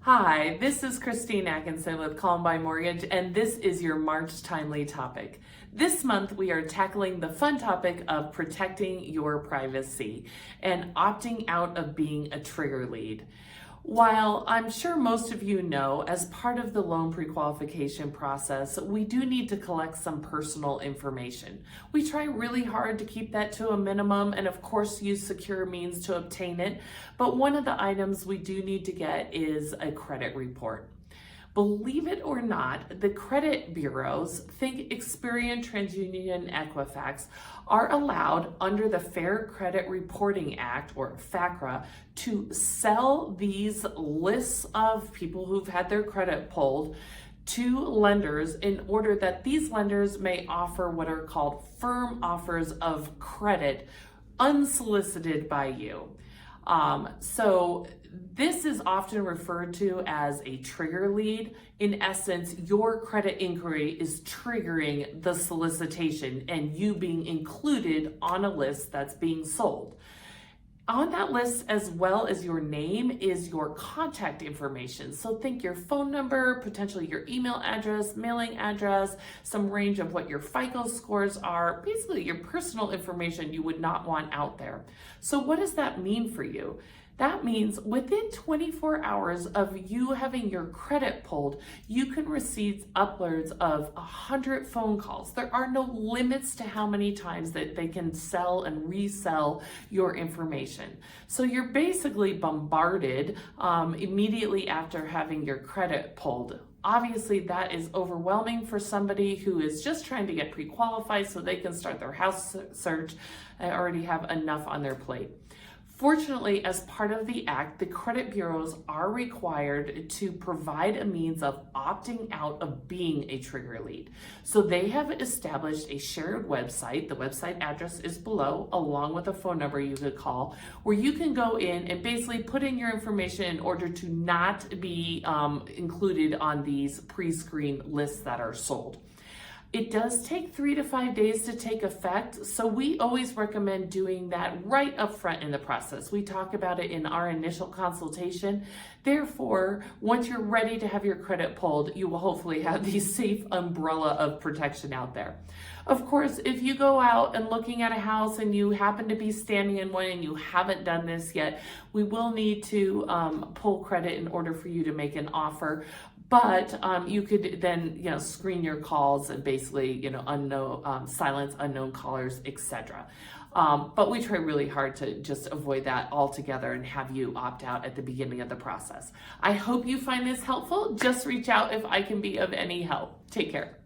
Hi, this is Christine Atkinson with Columbine Mortgage, and this is your March Timely Topic. This month, we are tackling the fun topic of protecting your privacy and opting out of being a trigger lead. While I'm sure most of you know, as part of the loan pre-qualification process, we do need to collect some personal information. We try really hard to keep that to a minimum and of course use secure means to obtain it, but one of the items we do need to get is a credit report. Believe it or not, the credit bureaus, think Experian, TransUnion, Equifax, are allowed under the Fair Credit Reporting Act, or FACRA, to sell these lists of people who've had their credit pulled to lenders in order that these lenders may offer what are called firm offers of credit unsolicited by you. So this is often referred to as a trigger lead. In essence, your credit inquiry is triggering the solicitation and you being included on a list that's being sold. On that list, as well as your name, is your contact information. So think your phone number, potentially your email address, mailing address, some range of what your FICO scores are, basically your personal information you would not want out there. So what does that mean for you? That means within 24 hours of you having your credit pulled, you can receive upwards of 100 phone calls. There are no limits to how many times that they can sell and resell your information. So you're basically bombarded immediately after having your credit pulled. Obviously, that is overwhelming for somebody who is just trying to get pre-qualified so they can start their house search and already have enough on their plate. Fortunately, as part of the act, the credit bureaus are required to provide a means of opting out of being a trigger lead. So they have established a shared website. The website address is below, along with a phone number you could call, where you can go in and basically put in your information in order to not be included on these pre-screened lists that are sold. It does take 3 to 5 days to take effect, so we always recommend doing that right up front in the process. We talk about it in our initial consultation. Therefore, once you're ready to have your credit pulled, you will hopefully have the safe umbrella of protection out there. Of course, if you go out and looking at a house and you happen to be standing in one and you haven't done this yet, we will need to pull credit in order for you to make an offer. But you could then, screen your calls and basically, silence unknown callers, etc. But we try really hard to just avoid that altogether and have you opt out at the beginning of the process. I hope you find this helpful. Just reach out if I can be of any help. Take care.